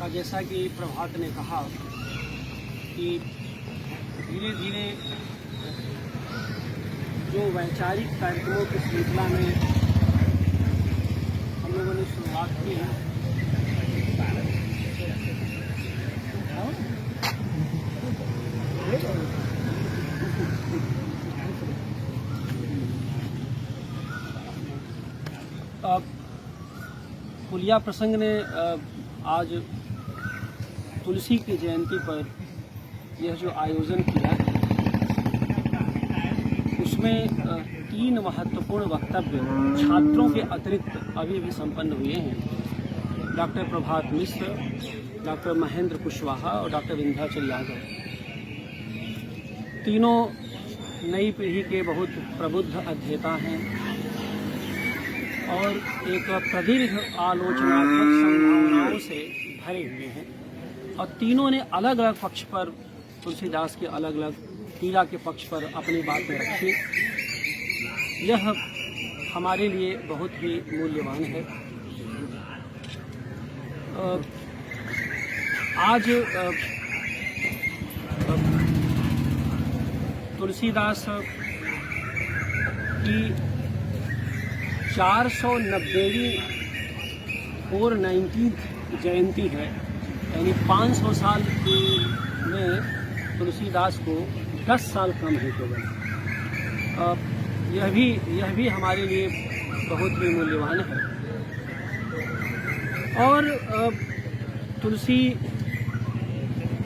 जैसा कि प्रभात ने कहा कि धीरे धीरे जो वैचारिक कार्यक्रमों की श्रृंखला में हम लोगों ने शुरुआत की है, पुलिया प्रसंग ने आज तुलसी की जयंती पर यह जो आयोजन किया, उसमें 3 महत्वपूर्ण वक्तव्य छात्रों के अतिरिक्त अभी भी संपन्न हुए हैं। डॉक्टर प्रभात मिश्र, डॉक्टर महेंद्र कुशवाहा और डॉक्टर विंध्याचल यादव, तीनों नई पीढ़ी के बहुत प्रबुद्ध अध्येता हैं और एक प्रदीर्घ आलोचनात्मक संभावनाओं से भरे हुए हैं और तीनों ने अलग अलग पक्ष पर, तुलसीदास के अलग अलग पीड़ा के पक्ष पर अपनी बातें रखी। यह हमारे लिए बहुत ही मूल्यवान है। आज तुलसीदास की 490वीं 490th जयंती है, यानी 500 साल में तुलसीदास को 10 साल कम है केवल। यह भी हमारे लिए बहुत ही मूल्यवान है। और तुलसी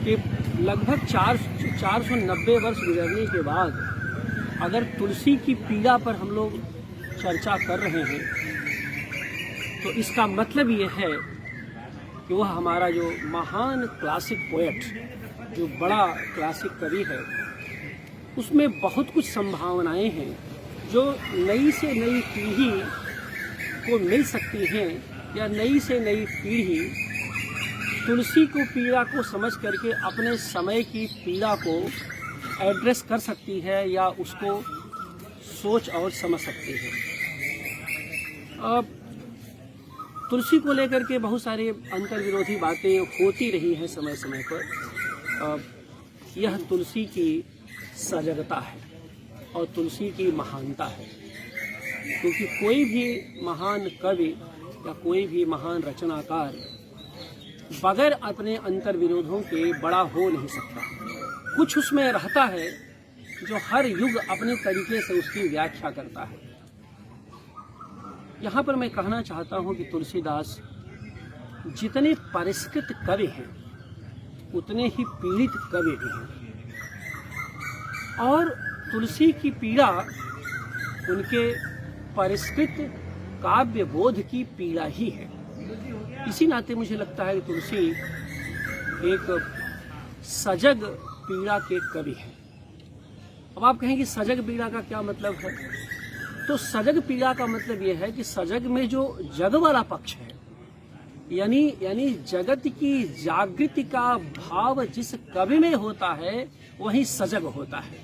के लगभग 490 वर्ष गुजरने के बाद अगर तुलसी की पीड़ा पर हम लोग चर्चा कर रहे हैं तो इसका मतलब ये है कि वह हमारा जो महान क्लासिक पोएट, जो बड़ा क्लासिक कवि है, उसमें बहुत कुछ संभावनाएं हैं जो नई से नई पीढ़ी को मिल सकती हैं, या नई से नई पीढ़ी तुलसी को पीड़ा को समझ करके अपने समय की पीड़ा को एड्रेस कर सकती है या उसको सोच और समझ सकती है। तुलसी को लेकर के बहुत सारे अंतर्विरोधी बातें होती रही हैं समय समय पर। यह तुलसी की सजगता है और तुलसी की महानता है, क्योंकि कोई भी महान कवि या कोई भी महान रचनाकार बगैर अपने अंतर्विरोधों के बड़ा हो नहीं सकता। कुछ उसमें रहता है जो हर युग अपने तरीके से उसकी व्याख्या करता है। यहाँ पर मैं कहना चाहता हूँ कि तुलसीदास जितने परिष्कृत कवि हैं उतने ही पीड़ित कवि भी हैं, और तुलसी की पीड़ा उनके परिष्कृत काव्य बोध की पीड़ा ही है। इसी नाते मुझे लगता है कि तुलसी एक सजग पीड़ा के कवि हैं। अब आप कहेंगे सजग पीड़ा का क्या मतलब है? तो सजग पीड़ा का मतलब यह है कि सजग में जो जग वाला पक्ष है, यानी जगत की जागृति का भाव जिस कवि में होता है वही सजग होता है।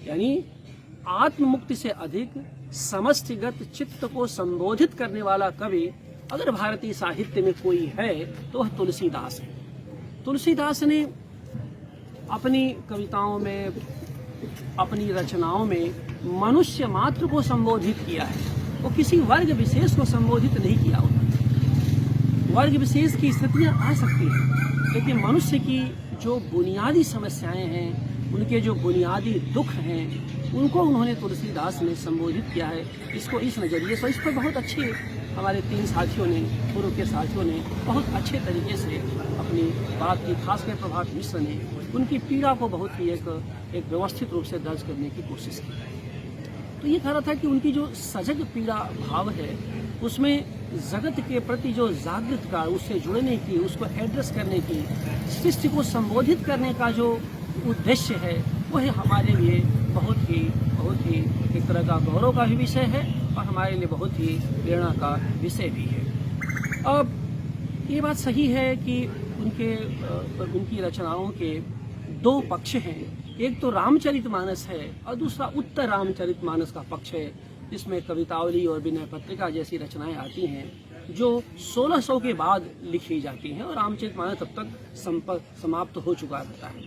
यानी आत्ममुक्ति से अधिक समष्टिगत चित्त को संबोधित करने वाला कवि अगर भारतीय साहित्य में कोई है तो वह तुलसीदास है। तुलसीदास ने अपनी कविताओं में, अपनी रचनाओं में मनुष्य मात्र को संबोधित किया है। वो किसी वर्ग विशेष को संबोधित नहीं किया होता। वर्ग विशेष की स्थितियां आ सकती हैं, लेकिन मनुष्य की जो बुनियादी समस्याएं हैं, उनके जो बुनियादी दुख हैं, उनको उन्होंने तुलसीदास ने संबोधित किया है। इसको इस नज़रिए से, इस पर बहुत अच्छे हमारे 3 साथियों ने, पूर्व के साथियों ने बहुत अच्छे तरीके से अपनी बात की। खासकर प्रभात मिश्र ने उनकी पीड़ा को बहुत ही एक व्यवस्थित रूप से दर्ज करने की कोशिश की। तो ये कह रहा था कि उनकी जो सजग पीड़ा भाव है, उसमें जगत के प्रति जो जागृत का, उससे जुड़ने की, उसको एड्रेस करने की, सृष्टि को संबोधित करने का जो उद्देश्य है, वह हमारे लिए बहुत ही एक तरह का गौरव का भी विषय है और हमारे लिए बहुत ही प्रेरणा का विषय भी है। अब ये बात सही है कि उनकी रचनाओं के 2 पक्ष हैं। एक तो रामचरितमानस है और दूसरा उत्तर रामचरितमानस का पक्ष है, जिसमें कवितावली और विनय पत्रिका जैसी रचनाएं आती हैं। जो 1600 के बाद लिखी जाती हैं और रामचरितमानस तब तक समाप्त हो चुका रहता है।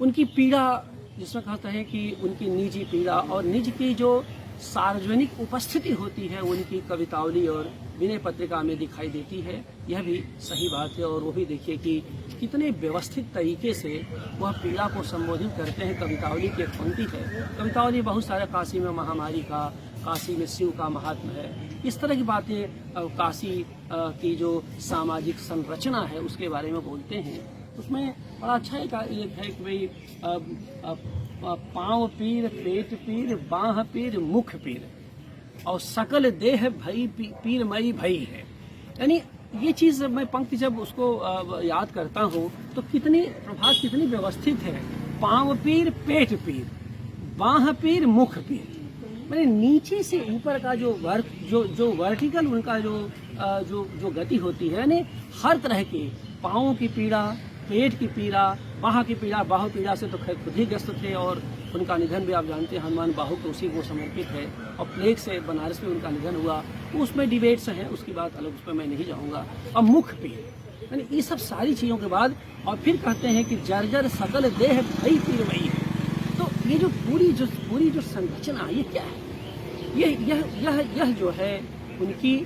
उनकी पीड़ा, जिसमें कहता है कि उनकी निजी पीड़ा और निज की जो सार्वजनिक उपस्थिति होती है उनकी कवितावली और विनय पत्रिका में दिखाई देती है, यह भी सही बात है। और वो भी देखिए कि कितने व्यवस्थित तरीके से वह पीड़ा को संबोधित करते हैं। कवितावली की एक पंक्ति है, कवितावली बहुत सारे, काशी में महामारी का, काशी में शिव का महात्मा है, इस तरह की बातें काशी की जो सामाजिक संरचना है उसके बारे में बोलते हैं। उसमें बड़ा अच्छा एक है कि भाई पाँव पीर, पेट पीर, बाँह पीर, मुख पीर और सकल देह भई पीर मई भई है। यानी ये चीज़ मैं पंक्ति जब उसको याद करता हूँ तो कितनी प्रभात, कितनी व्यवस्थित है। पाँव पीर, पेट पीर, बाँह पीर, मुख पीर, मैंने नीचे से ऊपर का जो वर्टिकल उनका जो गति होती है, यानी हर तरह की पाँवों की पीड़ा, पेट की पीड़ा, बाह की पीड़ा। बाहु पीड़ा से तो खैर खुद ही ग्रस्त थे और उनका निधन भी आप जानते हैं, हनुमान बाहु तो उसी को समर्पित है। और प्लेग से बनारस में उनका निधन हुआ, उसमें डिबेट्स हैं, उसकी बात अलग, उस पर मैं नहीं जाऊँगा। और मुख पीर, यानी ये सब सारी चीज़ों के बाद और फिर कहते हैं कि जर्जर सकल देह भई पीर मई है। तो ये जो पूरी जो संरचना, ये क्या है? यह जो है उनकी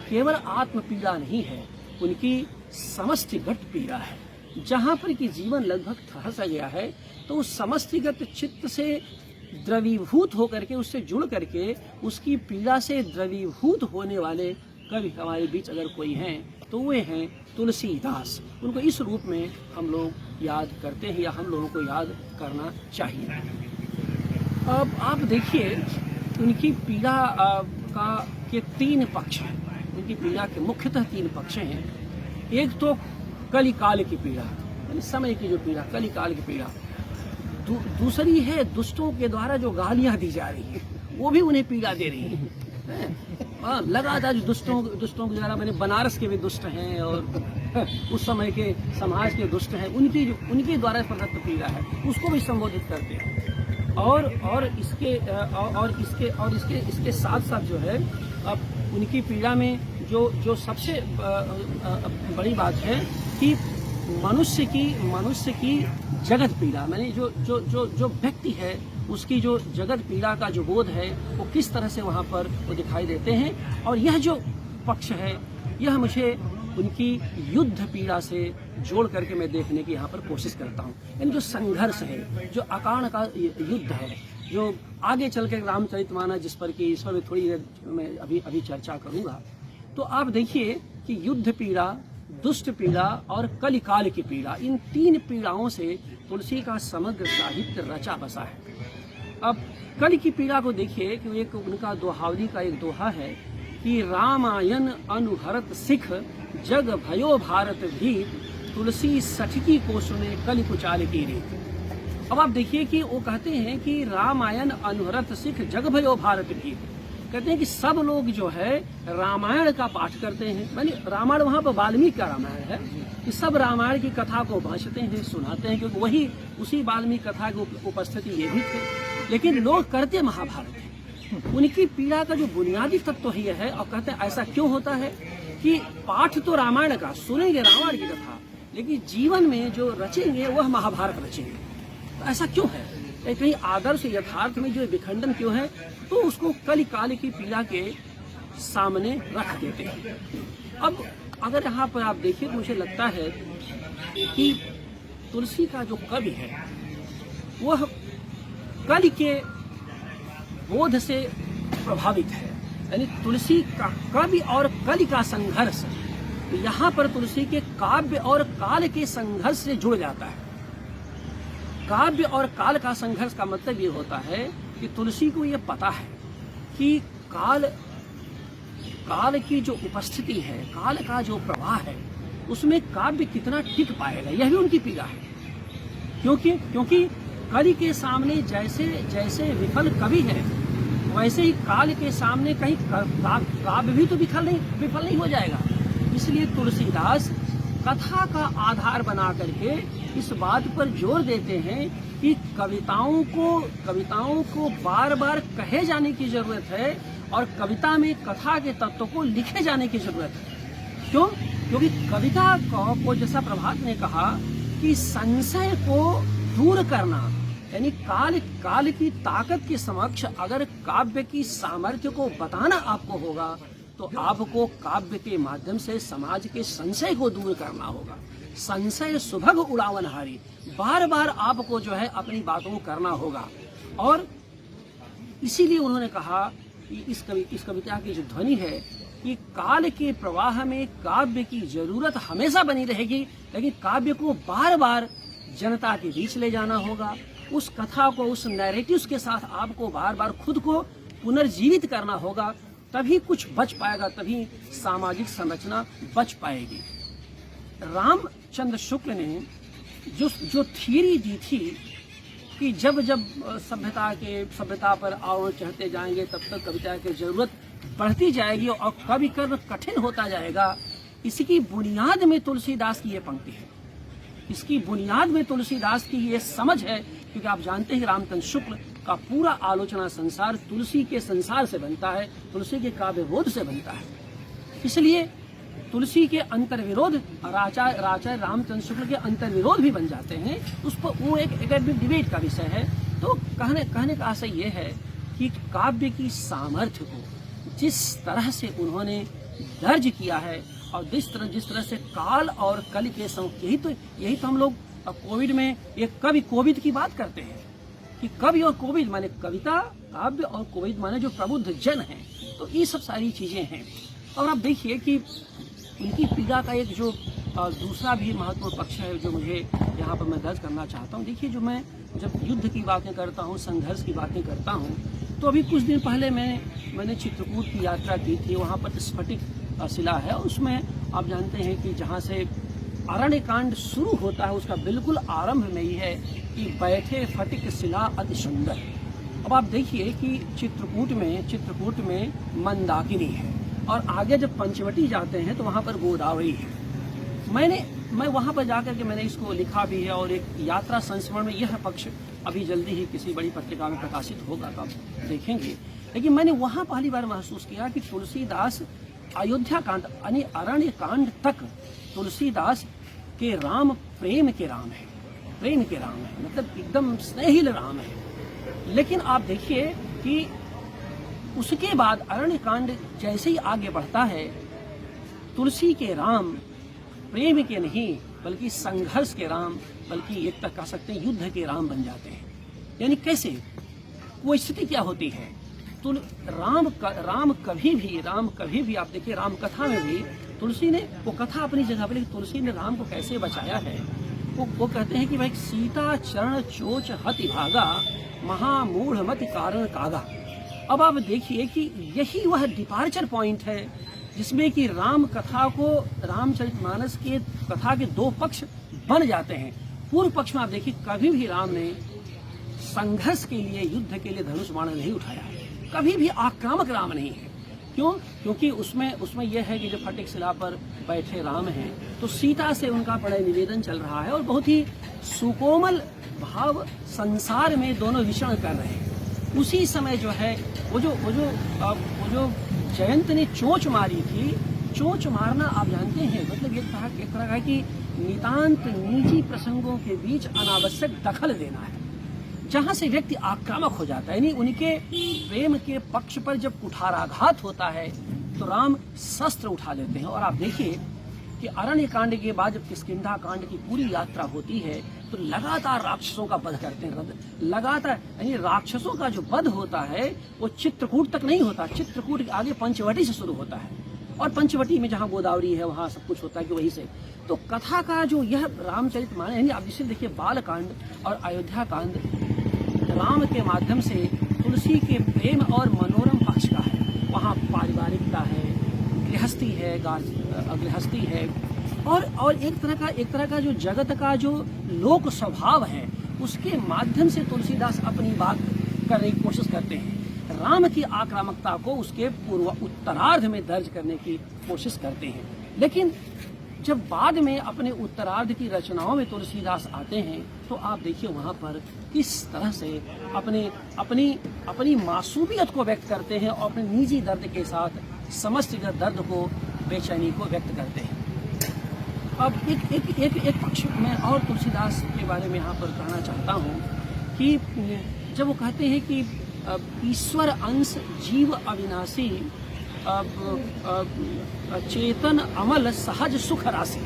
केवल आत्म पीड़ा नहीं है, उनकी समष्टिगत पीड़ा है। जहाँ पर कि जीवन लगभग ठहर गया है तो उस समष्टिगत चित्त से द्रवीभूत होकर के, उससे जुड़ करके, उसकी पीड़ा से द्रवीभूत होने वाले कवि हमारे बीच अगर कोई हैं तो वे हैं तुलसीदास। उनको इस रूप में हम लोग याद करते हैं या हम लोगों को याद करना चाहिए। अब आप देखिए उनकी पीड़ा के 3 पक्ष हैं। उनकी पीड़ा के मुख्यतः 3 पक्ष हैं। एक तो कलिकाल की पीड़ा, यानी समय की जो पीड़ा, कलिकाल की पीड़ा। दूसरी है दुष्टों के द्वारा जो गालियां दी जा रही हैं, वो भी उन्हें पीड़ा दे रही हैं। लगातार जो दुष्टों के द्वारा, मैंने बनारस के भी दुष्ट हैं और उस समय के समाज के दुष्ट हैं, उनके द्वारा प्रदत्त पीड़ा है, उसको भी संबोधित करते हैं। और इसके साथ साथ जो है अब उनकी पीड़ा में जो सबसे बड़ी बात है कि मनुष्य की जगत पीड़ा, मैंने जो व्यक्ति है उसकी जो जगत पीड़ा का जो बोध है वो किस तरह से वहाँ पर वो दिखाई देते हैं। और यह जो पक्ष है यह मुझे उनकी युद्ध पीड़ा से जोड़ करके मैं देखने की यहाँ पर कोशिश करता हूँ। यानी जो संघर्ष है, जो अकारण का युद्ध है, जो आगे चल के रामचरितमानस जिस पर कि इस पर थोड़ी देर मैं अभी चर्चा करूँगा। तो आप देखिए कि युद्ध पीड़ा, दुष्ट पीड़ा और कलिकाल की पीड़ा, इन 3 पीड़ाओं से तुलसी का समग्र साहित्य रचा बसा है। अब कलि की पीड़ा को देखिए कि एक उनका दोहावली का एक दोहा है कि रामायण अनुहरत सिख जग भयो भारत भी, तुलसी सठकी को सुने कलि कुचाल की रीत। अब आप देखिए कि वो कहते हैं कि रामायण अनुहरत सिख जग भयो भारत भी, कहते हैं कि सब लोग जो है रामायण का पाठ करते हैं। मानी रामायण वहाँ पर वाल्मीकि का रामायण है कि सब रामायण की कथा को बाँचते हैं, सुनाते हैं, क्योंकि वही उसी वाल्मीकि कथा की उपस्थिति ये भी थे। लेकिन लोग करते महाभारत है। उनकी पीड़ा का जो बुनियादी तत्व तो ये है, और कहते हैं ऐसा क्यों होता है कि पाठ तो रामायण का, सुनेंगे रामायण की कथा, लेकिन जीवन में जो रचेंगे वह महाभारत रचेंगे। तो ऐसा क्यों है? कहीं आदर्श यथार्थ में जो विखंडन क्यों है? तो उसको कलिकाल की पीड़ा के सामने रख देते हैं। अब अगर यहाँ पर आप देखिए तो मुझे लगता है कि तुलसी का जो कवि है वह कलि के बोध से प्रभावित है। यानी तुलसी का कवि और कलि का संघर्ष यहाँ पर तुलसी के काव्य और काल के संघर्ष से जुड़ जाता है। काव्य और काल का संघर्ष का मतलब ये होता है कि तुलसी को ये पता है कि काल की जो उपस्थिति है, काल का जो प्रवाह है, उसमें काव्य कितना टिक पाएगा, यह भी उनकी पीड़ा है। क्योंकि कलि के सामने जैसे जैसे विफल कवि है, वैसे ही काल के सामने कहीं काव्य भी तो विफल नहीं हो जाएगा। इसलिए तुलसीदास कथा का आधार बना करके इस बात पर जोर देते हैं कि कविताओं को बार बार कहे जाने की जरूरत है और कविता में कथा के तत्व को लिखे जाने की जरूरत है। क्यों? क्योंकि कविता को जैसा प्रभात ने कहा कि संशय को दूर करना, यानी काल की ताकत के समक्ष अगर काव्य की सामर्थ्य को बताना आपको होगा तो आपको काव्य के माध्यम से समाज के संशय को दूर करना होगा। संशय सुभग उड़ावनहारी, बार बार आपको जो है अपनी बातों को करना होगा। और इसीलिए उन्होंने कहा कि इस कविता की जो ध्वनि है कि काल के प्रवाह में काव्य की जरूरत हमेशा बनी रहेगी, लेकिन काव्य को बार बार जनता के बीच ले जाना होगा। उस कथा को, उस नैरेटिव्स के साथ आपको बार बार खुद को पुनर्जीवित करना होगा, तभी कुछ बच पाएगा, तभी सामाजिक संरचना बच पाएगी। रामचंद्र शुक्ल ने जो थियरी दी थी कि जब सभ्यता पर आवरण चढ़ते जाएंगे तब तक कविता की जरूरत बढ़ती जाएगी और कवि कर्म कठिन होता जाएगा, इसकी बुनियाद में तुलसीदास की ये पंक्ति है। इसकी बुनियाद में तुलसीदास की ये समझ है, क्योंकि आप जानते हैं रामचंद्र शुक्ल का पूरा आलोचना संसार तुलसी के संसार से बनता है, तुलसी के काव्यबोध से बनता है। इसलिए तुलसी के अंतर्विरोध आचार्य रामचंद्र शुक्ल के अंतर्विरोध भी बन जाते हैं। उस पर वो एक एकेडमिक डिबेट का विषय है। तो कहने का आशय ये है कि काव्य की सामर्थ्य को जिस तरह से उन्होंने दर्ज किया है और जिस तरह से काल और कल के यही तो हम लोग कोविड में एक कवि कोविद की बात करते हैं कि कवि और कोविद माने कविता, काव्य और कोविद माने जो प्रबुद्ध जन हैं। तो ये सब सारी चीजें हैं। और आप देखिए कि उनकी पीड़ा का एक जो दूसरा भी महत्वपूर्ण पक्ष है जो मुझे यहाँ पर मैं दर्ज करना चाहता हूँ। देखिए, जब युद्ध की बातें करता हूँ, संघर्ष की बातें करता हूँ, तो अभी कुछ दिन पहले मैंने चित्रकूट की यात्रा की थी। वहाँ पर स्फटिक शिला है और उसमें आप जानते हैं कि जहाँ से अरण्य कांड शुरू होता है उसका बिल्कुल आरंभ में ही है कि बैठे फटिक शिला अति सुंदर। अब आप देखिए कि चित्रकूट में मंदाकिनी है और आगे जब पंचवटी जाते हैं तो वहाँ पर गोदावरी है। मैं वहाँ पर जाकर के मैंने इसको लिखा भी है और एक यात्रा संस्मरण में यह पक्ष अभी जल्दी ही किसी बड़ी पत्रिका में प्रकाशित होगा, तो आप देखेंगे। लेकिन मैंने वहाँ पहली बार महसूस किया कि तुलसीदास अयोध्या कांड यानी अरण्य कांड तक तुलसीदास के राम प्रेम के राम है, मतलब एकदम स्नेहिल राम है। लेकिन आप देखिए कि उसके बाद अरण्य कांड जैसे ही आगे बढ़ता है, तुलसी के राम प्रेम के नहीं बल्कि संघर्ष के राम, बल्कि एक तक कह सकते हैं युद्ध के राम बन जाते हैं। यानी कैसे, वो स्थिति क्या होती है? तो राम कभी भी आप देखिए राम कथा में भी तुलसी ने वो कथा अपनी जगह पर, लेकिन तुलसी ने राम को कैसे बचाया है। वो कहते हैं कि भाई सीता चरण चोच हति भागा, महामूढ़ मति कारण कागा। अब आप देखिए कि यही वह डिपार्चर पॉइंट है जिसमें कि राम कथा को, रामचरितमानस के कथा के दो पक्ष बन जाते हैं। पूर्व पक्ष में आप देखिए कभी भी राम ने संघर्ष के लिए, युद्ध के लिए धनुष बाण नहीं उठाया है, कभी भी आक्रामक राम नहीं है। क्यों? क्योंकि उसमें यह है कि जो फटिक शिला पर बैठे राम हैं तो सीता से उनका बड़ा निवेदन चल रहा है और बहुत ही सुकोमल भाव संसार में दोनों विचरण कर रहे हैं। उसी समय जो है वो जो जयंत ने चोंच मारी थी, चोंच मारना आप जानते हैं मतलब एक तरह का कि नितांत निजी प्रसंगों के बीच अनावश्यक दखल देना है, जहां से व्यक्ति आक्रामक हो जाता है। यानी उनके प्रेम के पक्ष पर जब कुठाराघात होता है तो राम शस्त्र उठा लेते हैं। और आप देखिए कि अरण्य कांड के बाद जब किष्किंधा कांड की पूरी यात्रा होती है तो लगातार राक्षसों का वध करते हैं, लगातार। यानी राक्षसों का जो वध होता है वो चित्रकूट तक नहीं होता, चित्रकूट के आगे पंचवटी से शुरू होता है और पंचवटी में जहाँ गोदावरी है वहाँ सब कुछ होता है कि वहीं से। तो कथा का जो यह रामचरितमानस, यानी आप जिसे देखिए बाल कांड और अयोध्या कांड राम के माध्यम से तुलसी के प्रेम और मनोरम पक्ष का है। वहाँ पारिवारिकता है, गृहस्थी है और एक तरह का जो जगत का जो लोक स्वभाव है उसके माध्यम से तुलसीदास अपनी बात करने की कोशिश करते हैं। राम की आक्रामकता को उसके उत्तरार्ध में दर्ज करने की कोशिश करते हैं। लेकिन जब बाद में अपने उत्तरार्ध की रचनाओं में तुलसीदास आते हैं तो आप देखिए वहाँ पर किस तरह से अपनी मासूमियत को व्यक्त करते हैं और अपने निजी दर्द के साथ समस्त दर्द को, बेचैनी को व्यक्त करते हैं। अब एक पक्ष में और तुलसीदास के बारे में यहाँ पर कहना चाहता हूँ कि जब वो कहते हैं कि ईश्वर अंश जीव अविनाशी, चेतन अमल सहज सुख राशि।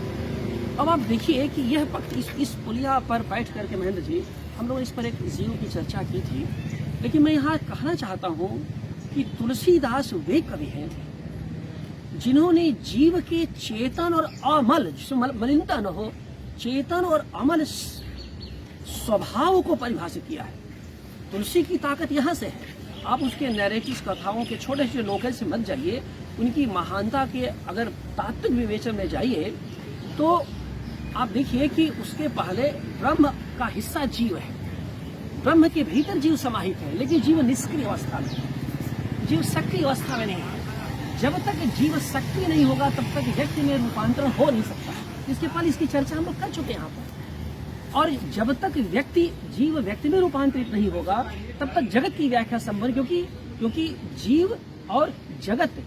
अब आप देखिए कि यह पक्ष इस पुलिया पर बैठ करके महेंद्र जी हम लोग इस पर एक जीव की चर्चा की थी, लेकिन मैं यहाँ कहना चाहता हूँ कि तुलसीदास वे कवि हैं जिन्होंने जीव के चेतन और अमल, जिसमें मलिनता न हो, चेतन और अमल स्वभाव को परिभाषित किया है। तुलसी की ताकत यहाँ से है। आप उसके नैरेटिव्स, कथाओं के छोटे छोटे लोकल से मत जाइए, उनकी महानता के अगर तात्विक विवेचन में जाइए तो आप देखिए कि उसके पहले ब्रह्म का हिस्सा जीव है, ब्रह्म के भीतर जीव समाहित है, लेकिन जीव निष्क्रिय अवस्था में, जीव सक्रिय अवस्था में नहीं है। जब तक जीव सक्रिय नहीं होगा तब तक व्यक्ति में रूपांतरण हो नहीं सकता। इसके पहले इसकी चर्चा हम लोग कर चुके हैं यहाँ पर। और जब तक जीव व्यक्ति में रूपांतरित नहीं होगा तब तक जगत की व्याख्या संभव, क्योंकि जीव और जगत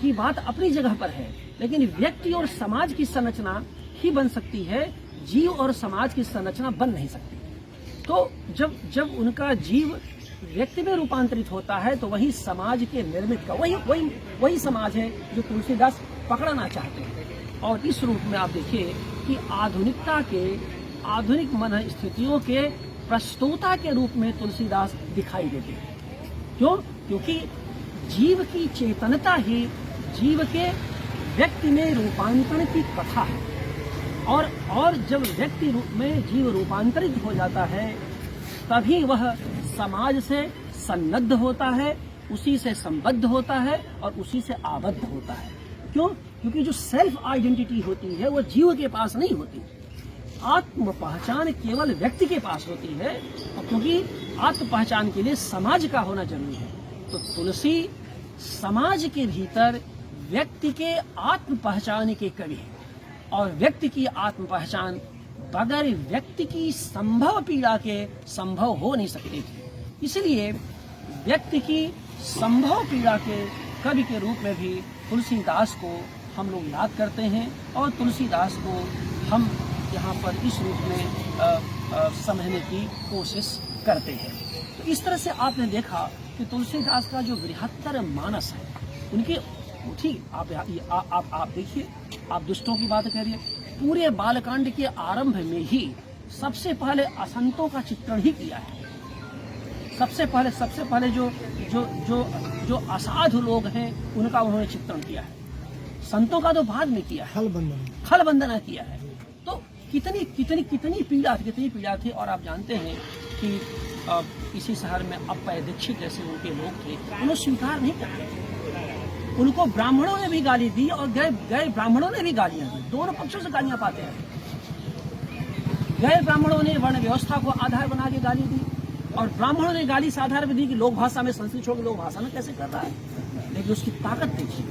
की बात अपनी जगह पर है, लेकिन व्यक्ति और समाज की संरचना ही बन सकती है, जीव और समाज की संरचना बन नहीं सकती। तो जब उनका जीव व्यक्ति में रूपांतरित होता है तो वही समाज के निर्मित का वही समाज है जो तुलसीदास पकड़ना चाहते हैं। और इस रूप में आप देखिए कि आधुनिक मन स्थितियों के प्रस्तुता के रूप में तुलसीदास दिखाई देते हैं। क्यों? क्योंकि जीव की चेतनता ही जीव के व्यक्ति में रूपांतरण की कथा है। और जब व्यक्ति रूप में जीव रूपांतरित हो जाता है तभी वह समाज से सन्नद्ध होता है, उसी से संबद्ध होता है और उसी से आबद्ध होता है। क्यों? क्योंकि जो सेल्फ आइडेंटिटी होती है वो जीव के पास नहीं होती, आत्म पहचान केवल व्यक्ति के पास होती है। और क्योंकि आत्म पहचान के लिए समाज का होना जरूरी है, तो तुलसी समाज के भीतर व्यक्ति के आत्म पहचान के कवि है। और व्यक्ति की आत्म पहचान बगैर व्यक्ति की संभव पीड़ा के संभव हो नहीं सकती थी। इसलिए व्यक्ति की संभव पीड़ा के कवि के रूप में भी तुलसीदास को हम लोग याद करते हैं और तुलसीदास को हम यहाँ पर इस रूप में समझने की कोशिश करते हैं। तो इस तरह से आपने देखा कि तुलसीदास का जो बृहत्तर मानस है, उनकी ठीक आप देखिए, आप दुष्टों की बात करिए, पूरे बालकांड के आरंभ में ही सबसे पहले असंतों का चित्रण ही किया है। सबसे पहले जो असाधु लोग हैं उनका उन्होंने चित्रण किया है। संतों का तो बाद में किया है, खल वंदना किया है। तो कितनी पीड़ा थी। और आप जानते हैं कि इसी शहर में अप्पय दीक्षित जैसे उनके लोग थे, उन्हें स्वीकार नहीं करते। उनको ब्राह्मणों ने भी गाली दी और गैर ब्राह्मणों ने भी गालियां दी, दोनों पक्षों से गालियां पाते हैं। गैर ब्राह्मणों ने वर्ण व्यवस्था को आधार बना के गाली दी और ब्राह्मणों ने गाली इस आधार पर दी कि लोक भाषा में संस्कृत छोड़ के लोक भाषा में कैसे कर रहा है। लेकिन उसकी ताकत देखिए,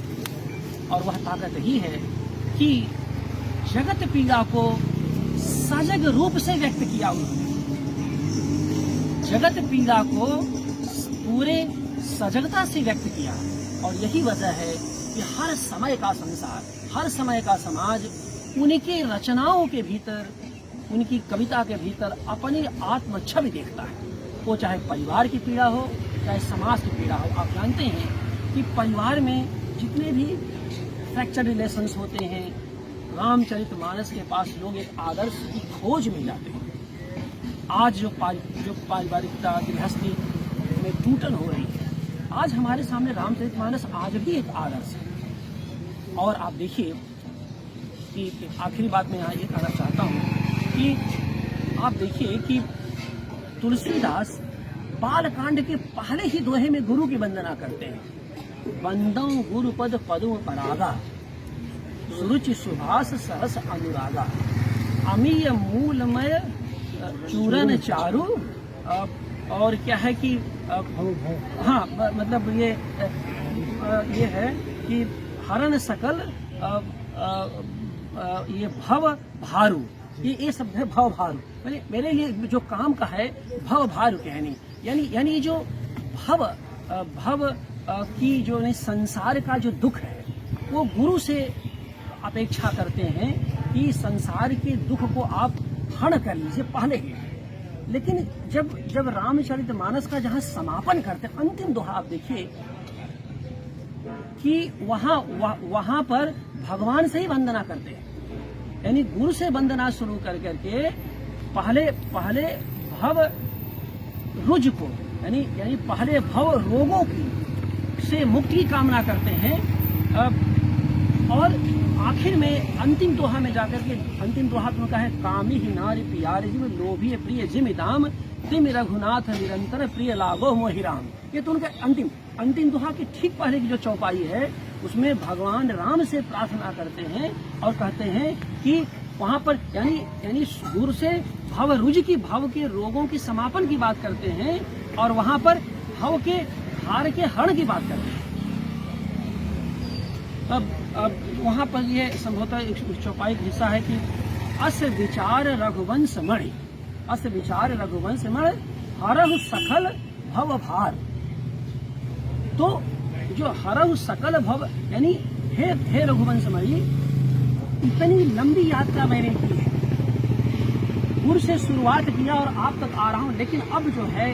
और वह ताकत ही है कि जगत पीड़ा को सजग रूप से व्यक्त किया उन्होंने। जगत पीड़ा को पूरे सजगता से व्यक्त किया। और यही वजह है कि हर समय का संसार, हर समय का समाज उनकी रचनाओं के भीतर, उनकी कविता के भीतर अपनी आत्म छवि देखता है। वो चाहे परिवार की पीड़ा हो, चाहे समाज की पीड़ा हो। आप जानते हैं कि परिवार में जितने भी फ्रैक्चर रिलेशंस होते हैं, रामचरितमानस के पास लोग एक आदर्श की खोज में जाते हैं। आज जो पारिवारिकता, गृहस्थी में टूटन हो रही है, आज हमारे सामने रामचरितमानस आज भी एक आदर्श है। और आप देखिए कि आखिरी बात मैं यहाँ ये कहना चाहता हूँ कि आप देखिए कि तुलसीदास बालकांड के पहले ही दोहे में गुरु की वंदना करते हैं। वंदौ गुरुपद पदुम परागा, सुरुचि सुभाष सहस अनुरागा, अमीय मूलमय चूरन चारु। और क्या है कि हाँ, मतलब ये है कि हरण सकल ये भव भारू, ये शब्द है भव भारू। मेरे लिए जो काम का है भव भारू कहनी, यानी जो भव की जो संसार का जो दुख है वो गुरु से अपेक्षा करते हैं कि संसार के दुख को आप हरण कर लीजिए पहले ही। लेकिन जब रामचरितमानस का जहाँ समापन करते हैं, अंतिम दोहा आप देखिए कि वहां पर भगवान से ही वंदना करते हैं, यानी गुरु से वंदना शुरू करके पहले भव रुज को यानी पहले भव रोगों की से मुक्ति की कामना करते हैं, और आखिर में अंतिम दोहा में जाकर के अंतिम दोहा तो उनका है कामी ही नारी प्यारे जिम लोभी प्रिय जिम दाम तिम रघुनाथ निरंतर प्रिय लागो मोहिराम। ये तो उनका अंतिम दोहा की ठीक पहले की जो चौपाई है उसमें भगवान राम से प्रार्थना करते हैं और कहते हैं कि वहां पर यानी गुरु से भव रुज की भव के रोगों की समापन की बात करते हैं और वहां पर भव के हार के हरण की बात करते हैं। अब वहां पर ये संभवतः एक चौपाई का हिस्सा है कि अस विचार रघुवंश मणि हरहु सकल भव भार। तो जो हरहु सकल भव यानी हे रघुवंश मणि, इतनी लंबी यात्रा मैंने की है, गुरु से शुरुआत किया और आप तक आ रहा हूं, लेकिन अब जो है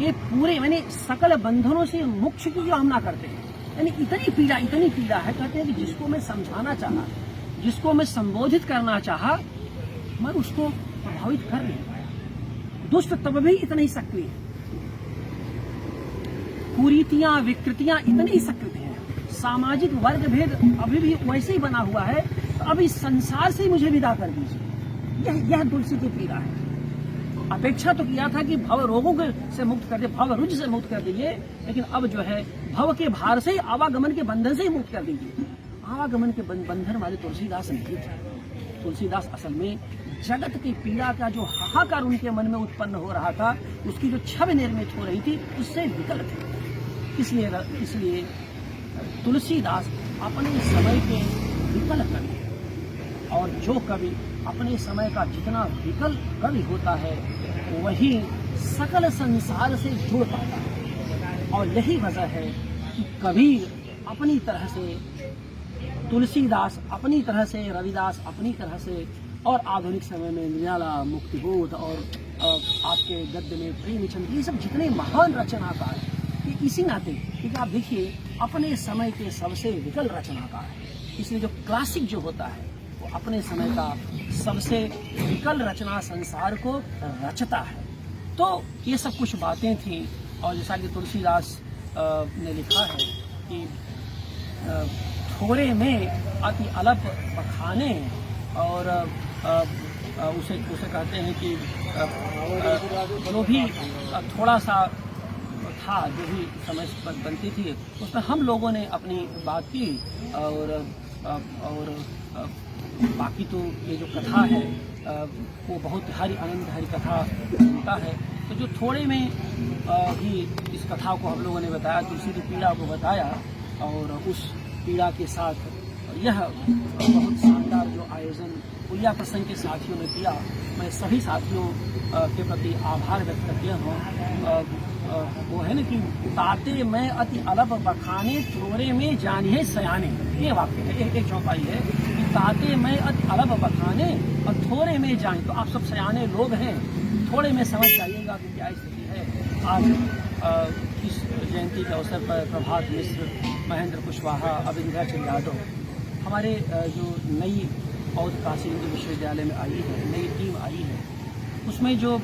ये पूरे सकल बंधनों से मोक्ष की कामना करते हैं। यानी इतनी पीड़ा है, कहते हैं कि जिसको मैं समझाना चाहा, जिसको मैं संबोधित करना चाहा, मैं उसको प्रभावित कर नहीं पाया। दुष्ट तब भी इतने ही सक्रिय है, कुरीतियां विकृतियां इतनी ही सक्रिय हैं, सामाजिक वर्ग भेद अभी भी वैसे ही बना हुआ है। तो अब इस संसार से ही मुझे विदा कर दीजिए, यह तुलसी की पीड़ा है। अपेक्षा तो किया था कि भव रोगों से मुक्त कर दे, भव रुज से मुक्त कर दीजिए, लेकिन अब जो है भव के भार से, आवागमन के बंधन से ही मुक्त कर दीजिए। आवागमन के बंधन वाले तुलसीदास नहीं थे। तुलसीदास असल में जगत की पीड़ा का जो हाहाकार उनके मन में उत्पन्न हो रहा था, उसकी जो छवि निर्मित हो रही थी, उससे विकल थे। इसलिए तुलसीदास अपने समय के विकल कवि है, और जो कवि अपने समय का जितना विकल कवि होता है वही सकल संसार से जुड़ पाता है। और यही वजह है कि कबीर अपनी तरह से, तुलसीदास अपनी तरह से, रविदास अपनी तरह से, और आधुनिक समय में निराला, मुक्तिबोध और आपके गद्य में प्रेमचंद, ये सब जितने महान रचनाकार हैं, ये इसी नाते, क्योंकि आप देखिए अपने समय के सबसे विकल रचनाकार हैं। इसलिए जो क्लासिक जो होता है वो अपने समय का सबसे विकल रचना संसार को रचता है। तो ये सब कुछ बातें थी, और जैसा कि तुलसीदास ने लिखा है कि थोड़े में अति अलप बखाने, और उसे कहते हैं कि जो भी थोड़ा सा था, जो भी समय बनती थी उसमें हम लोगों ने अपनी बात की, और बाकी तो ये जो कथा है वो बहुत हरि आनंद हरि कथा सुनता है। तो जो थोड़े में भी इस कथा को हम लोगों ने बताया, तुलसी की पीड़ा को बताया, और उस पीड़ा के साथ यह बहुत शानदार जो आयोजन पूजा प्रसंग के साथियों ने किया, मैं सभी साथियों के प्रति आभार व्यक्त करते हूँ। वो है ना कि ताते में अति अलप बखाने, थोड़े में जानिए सयाने, ये वाक्य है, एक चौपाई है कि ताते में अति अलप बखाने और थोड़े में जाने। तो आप सब सयाने लोग हैं, थोड़े में समझ जाइएगा कि क्या स्थिति है। आज इस जयंती के अवसर पर प्रभात मिश्र, महेंद्र कुशवाहा, अविंध्याचल यादव, हमारे जो नई बौद्ध काशी हिंदू विश्वविद्यालय में आई है, नई टीम आई है, उसमें जो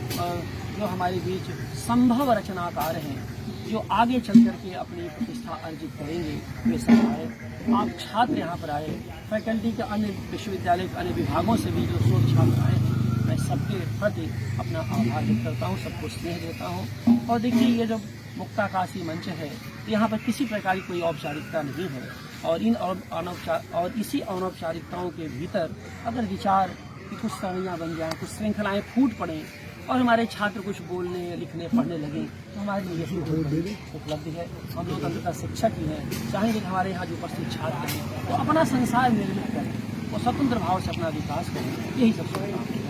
हमारे बीच संभव रचनाकार हैं, जो आगे चल करके अपनी प्रतिष्ठा अर्जित करेंगे, वे सब आए। आप छात्र यहाँ पर आए, फैकल्टी के अन्य विश्वविद्यालय के अन्य विभागों से भी जो शोध छात्र आए, मैं सबके प्रति अपना आभार व्यक्त करता हूँ, सबको स्नेह देता हूँ। और देखिए ये जो मुक्ताकाशी मंच है, यहाँ पर किसी प्रकार की कोई औपचारिकता नहीं है, और इसी अनौपचारिकताओं के भीतर अगर विचार की कुछ सरणियाँ बन जाएँ, कुछ श्रृंखलाएँ फूट पड़ें और हमारे छात्र कुछ बोलने, लिखने, पढ़ने लगे, तो हमारे लिए यही उपलब्धि है। हम लोग अंततः शिक्षक ही हैं, चाहेंगे कि हमारे यहाँ जो उपस्थित छात्र हैं तो अपना संसार निर्मित करें, वो स्वतंत्र भाव से अपना विकास करें, यही सब शुभकामनाएं।